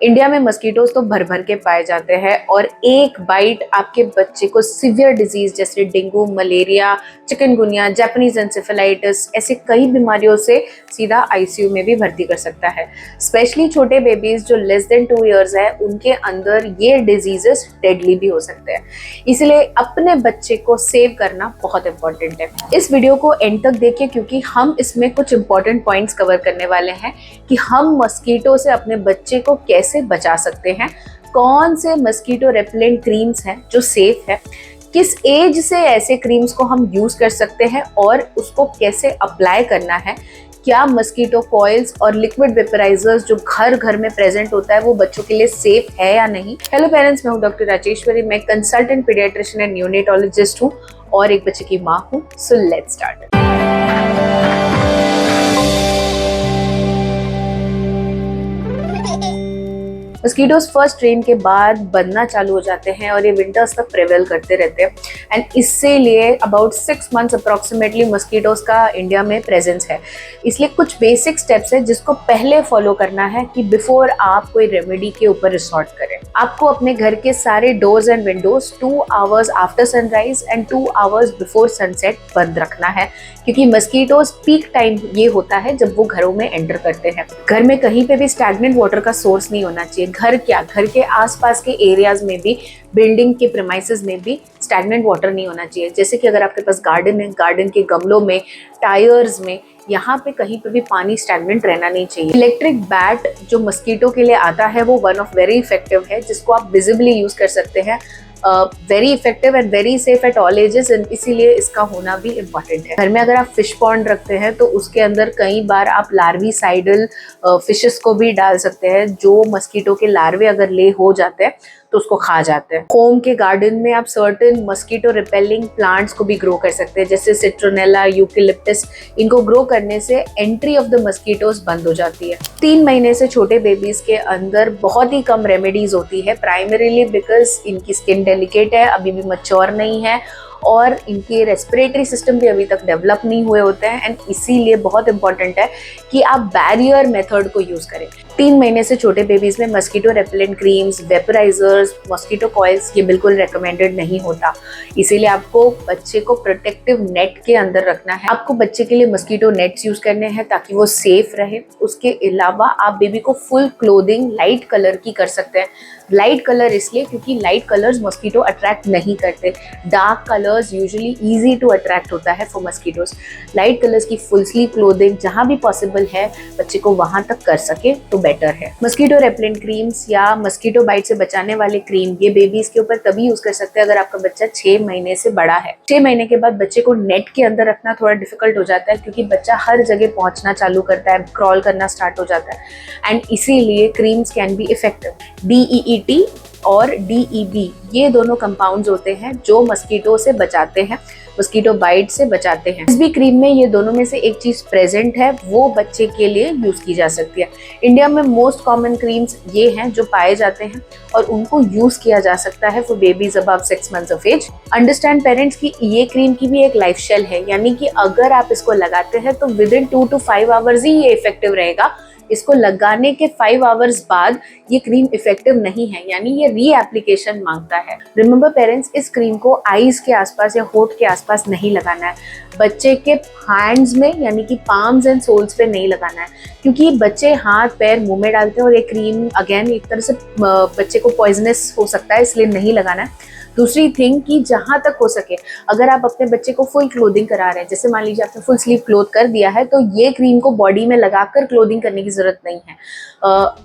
India में mosquitoes तो भर भर के पाए जाते हैं और एक बाइट आपके बच्चे को सीवियर डिजीज जैसे dengue, malaria, chikungunya, Japanese encephalitis ऐसे कई बीमारियों से सीधा आईसीयू में भी भर्ती कर सकता है। स्पेशली छोटे बेबीज जो लेस देन 2 इयर्स है, उनके अंदर ये डिजीजेस डेडली भी हो सकते हैं। इसलिए अपने बच्चे को सेव करना बहुत इंपॉर्टेंट है। इस वीडियो को एंड तक देखिए क्योंकि हम इसमें कुछ इंपॉर्टेंट पॉइंट्स कवर करने वाले हैं कि हम मस्कीटो से अपने बच्चे को कैसे बचा सकते हैं, कौन से मस्कीटो रेपेलेंट क्रीम्स हैं जो सेफ है, किस एज से ऐसे क्रीम्स को हम यूज कर सकते हैं और उसको कैसे अप्लाई करना है, क्या मस्कीटो कॉइल्स और लिक्विड वेपराइजर्स जो घर घर में प्रेजेंट होता है वो बच्चों के लिए सेफ है या नहीं। हेलो पेरेंट्स, मैं हूं डॉक्टर राजेश्वरी। मैं कंसल्टेंट पीडियाट्रिशियन एंड न्यूनेटोलॉजिस्ट हूं और एक बच्चे की माँ हूं। So let's start. Mosquitoes first rain के बाद बनना चालू हो जाते हैं और ये विंटर्स तक प्रेवेल करते रहते हैं एंड इससे लिए अबाउट 6 मंथ्स अप्रॉक्सीमेटली मस्कीटोज का इंडिया में प्रेजेंस है। इसलिए कुछ बेसिक स्टेप्स है जिसको पहले फॉलो करना है कि बिफोर आप कोई रेमेडी के ऊपर रिसोर्ट करें। आपको अपने घर के सारे doors and Windows 2 hours after sunrise and 2 hours before sunset बंद रखना है क्योंकि मस्कीटोज पीक टाइम ये होता है जब वो घरों में एंटर करते हैं। घर में कहीं पे भी स्टैग्नेंट वाटर का सोर्स नहीं होना चाहिए। घर के आसपास के एरियाज में भी, बिल्डिंग के प्रेमाइसेस में भी स्टैग्नेंट वाटर नहीं होना चाहिए। जैसे कि अगर आपके पास गार्डन है, गार्डन के गमलों में, टायर्स में, यहाँ पे कहीं पे भी पानी स्टैग्नेंट रहना नहीं चाहिए। इलेक्ट्रिक बैट जो मस्कीटो के लिए आता है वो वन ऑफ वेरी इफेक्टिव है जिसको आप विजिबली यूज कर सकते हैं। Very effective and very safe at all ages, इसीलिए इसका होना भी इम्पॉर्टेंट है। घर में अगर आप फिश पॉन्ड रखते हैं तो उसके अंदर कई बार आप लार्विसाइडल फिशेस को भी डाल सकते हैं जो मस्कीटो के लार्वे अगर ले हो जाते हैं तो उसको खा जाते हैं। होम के गार्डन में आप सर्टेन मस्कीटो रिपेलिंग प्लांट्स को भी ग्रो कर सकते हैं जैसे सिट्रोनेला, यूकेलिप्टस। इनको ग्रो करने से एंट्री ऑफ द मस्कीटोज बंद हो जाती है। 3 महीने से छोटे बेबीज के अंदर बहुत ही कम रेमेडीज होती है, प्राइमरीली बिकॉज इनकी स्किन डेलिकेट है, अभी भी मैच्योर नहीं है और इनके रेस्पिरेटरी सिस्टम भी अभी तक डेवलप नहीं हुए होते हैं एंड इसीलिए बहुत इंपॉर्टेंट है कि आप बैरियर मेथड को यूज करें। 3 महीने से छोटे बेबीज में mosquito repellent creams, vaporisers, mosquito coils ये बिल्कुल रेकमेंडेड नहीं होता। इसीलिए आपको बच्चे को प्रोटेक्टिव नेट के अंदर रखना है। आपको बच्चे के लिए मस्कीटो नेट्स यूज करने हैं ताकि वो सेफ रहे। उसके अलावा आप बेबी को फुल क्लोथिंग लाइट कलर की कर सकते हैं। लाइट कलर इसलिए क्योंकि लाइट कलर्स मस्कीटो अट्रैक्ट नहीं करते। Dark colours usually easy to attract होता है फॉर मस्कीटोज। लाइट कलर्स की फुल स्लीव क्लोथिंग जहां भी पॉसिबल है बच्चे को वहां तक कर सके तो बेटर है। मस्कीटो रेपेलेंट क्रीम्स या मस्कीटो बाइट से बचाने वाले क्रीम ये बेबीज के ऊपर तभी यूज कर सकते हैं अगर आपका बच्चा 6 महीने से बड़ा है। 6 महीने के बाद बच्चे को नेट के अंदर रखना थोड़ा डिफिकल्ट हो जाता है क्योंकि बच्चा हर जगह पहुंचना चालू करता है, क्रॉल करना स्टार्ट हो जाता है एंड इसीलिए creams can be effective. DEET और DEB ये दोनों कंपाउंड्स होते हैं जो मस्कीटो से बचाते हैं, मस्कीटो बाइट से बचाते हैं। इस भी क्रीम में ये दोनों में से एक चीज प्रेजेंट है, वो बच्चे के लिए यूज की जा सकती है। इंडिया में मोस्ट कॉमन क्रीम्स ये हैं जो पाए जाते हैं और उनको यूज किया जा सकता है for babies above 6 months of age. Understand parents कि ये क्रीम की भी एक लाइफ शेल है, यानी कि अगर आप इसको लगाते हैं तो विद इन 2 to 5 आवर्स ही ये इफेक्टिव रहेगा। इसको लगाने के 5 आवर्स बाद ये क्रीम इफेक्टिव नहीं है, यानी ये री एप्लीकेशन मांगता है। रिमेंबर पेरेंट्स, इस क्रीम को आईज के आसपास या होठ के आसपास नहीं लगाना है। बच्चे के हैंड्स में यानी कि पाम्स एंड सोल्स पे नहीं लगाना है क्योंकि बच्चे हाथ पैर मुंह में डालते हैं और ये क्रीम अगेन एक तरह से बच्चे को पॉइजनस हो सकता है, इसलिए नहीं लगाना है। दूसरी थिंग कि जहां तक हो सके अगर आप अपने बच्चे को फुल क्लोथिंग करा रहे हैं, जैसे मान लीजिए आपने फुल स्लीव क्लोथ कर दिया है, तो ये क्रीम को बॉडी में लगाकर क्लोथिंग करने की जरूरत नहीं है।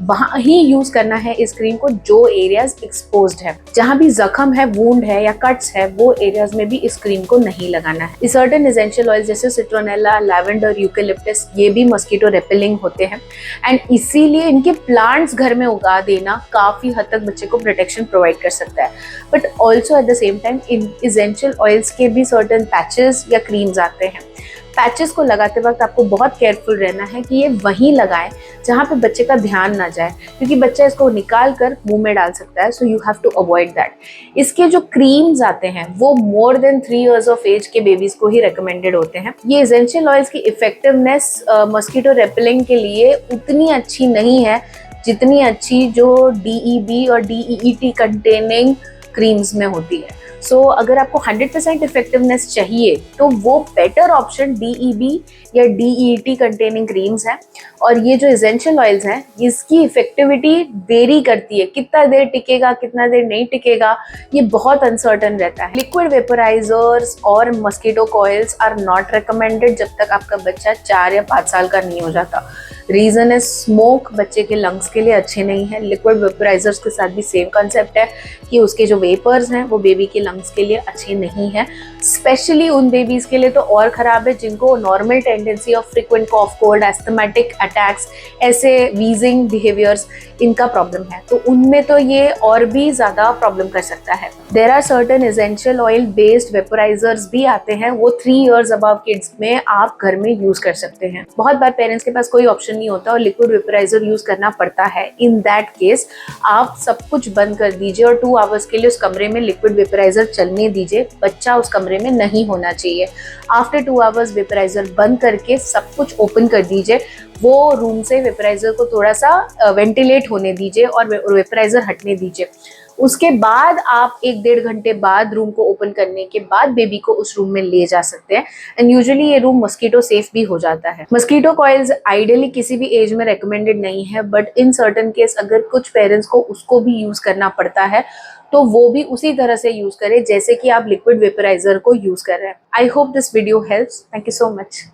वहां ही यूज करना है इस क्रीम को जो एरियाज एक्सपोज्ड है, जहां भी जख्म है, वुंड है या कट्स है, वो एरियाज में भी इस क्रीम को नहीं लगाना है। सर्टेन एसेंशियल ऑयल जैसे सिट्रोनेला, लैवेंडर, यूकेलिप्टस ये भी मस्कीटो रेपेलिंग होते हैं एंड इसीलिए इनके प्लांट्स घर में उगा देना काफी हद तक बच्चे को प्रोटेक्शन प्रोवाइड कर सकता है। But also at the same time in essential oils के भी सर्टेन पैचेस या क्रीम्स आते हैं। पैचेस को लगाते वक्त आपको बहुत केयरफुल रहना है कि ये वहीं लगाएं जहाँ पे बच्चे का ध्यान ना जाए क्योंकि बच्चा इसको निकाल कर मुंह में डाल सकता है। So you have to avoid that. इसके जो क्रीम्स आते हैं वो more than 3 years of age के बेबीज को ही रिकमेंडेड होते हैं। ये एसेंशियल ऑयल्स की इफेक्टिवनेस मस्कीटो रेपेलिंग के लिए उतनी अच्छी नहीं है जितनी अच्छी जो DEB और DEET कंटेनिंग क्रीम्स में होती है। सो अगर आपको 100% इफेक्टिवनेस चाहिए तो वो बेटर ऑप्शन DEB या DEET कंटेनिंग क्रीम्स हैं। और ये जो एसेंशियल ऑयल्स हैं इसकी इफेक्टिविटी वेरी करती है, कितना देर टिकेगा कितना देर नहीं टिकेगा ये बहुत अनसर्टन रहता है। लिक्विड वेपोराइजर्स और mosquito coils are not recommended जब तक आपका बच्चा 4 या 5 साल का नहीं हो जाता। रीजन है स्मोक बच्चे के लंग्स के लिए अच्छे नहीं है। लिक्विड वेपोराइजर्स के साथ भी सेम कंसेप्ट है कि उसके जो वेपर्स हैं वो बेबी के लंग्स के लिए अच्छे नहीं है। स्पेशली उन बेबीज के लिए तो और ख़राब है जिनको normal tendency of frequent cough, cold, asthmatic attacks, ऐसे वीजिंग बिहेवियर्स, इनका प्रॉब्लम है तो उनमें तो ये और भी ज़्यादा प्रॉब्लम कर सकता है। There are certain essential oil based vaporisers भी आते हैं, वो 3 years अबव किड्स में आप घर में यूज़ कर सकते हैं। बहुत बार पेरेंट्स के पास कोई ऑप्शन नहीं होता और लिक्विड वेपोराइजर यूज़ करना पड़ता है। इन दैट केस आप सब कुछ बंद कर दीजिए और 2 hours के लिए उस कमरे में लिक्विड वेपोराइजर चलने दीजिए। बच्चा उस कमरे में नहीं होना चाहिए। आफ्टर 2 hours वेपोराइजर बंद करके सब कुछ ओपन कर दीजिए। वो रूम से वेपोराइजर को थोड़ा सा वेंटिलेट होने दीजिए और वेपोराइजर हटने दीजिए। उसके बाद आप 1-1.5 घंटे बाद रूम को ओपन करने के बाद बेबी को उस रूम में ले जा सकते हैं एंड यूजुअली ये रूम मस्कीटो सेफ भी हो जाता है। मस्कीटो कॉइल्स आइडियली किसी भी एज में रेकमेंडेड नहीं है, बट इन सर्टेन केस अगर कुछ पेरेंट्स को उसको भी यूज करना पड़ता है तो वो भी उसी तरह से यूज करें जैसे कि आप लिक्विड वेपोराइजर को यूज कर रहे हैं। I hope this video helps. Thank you so much.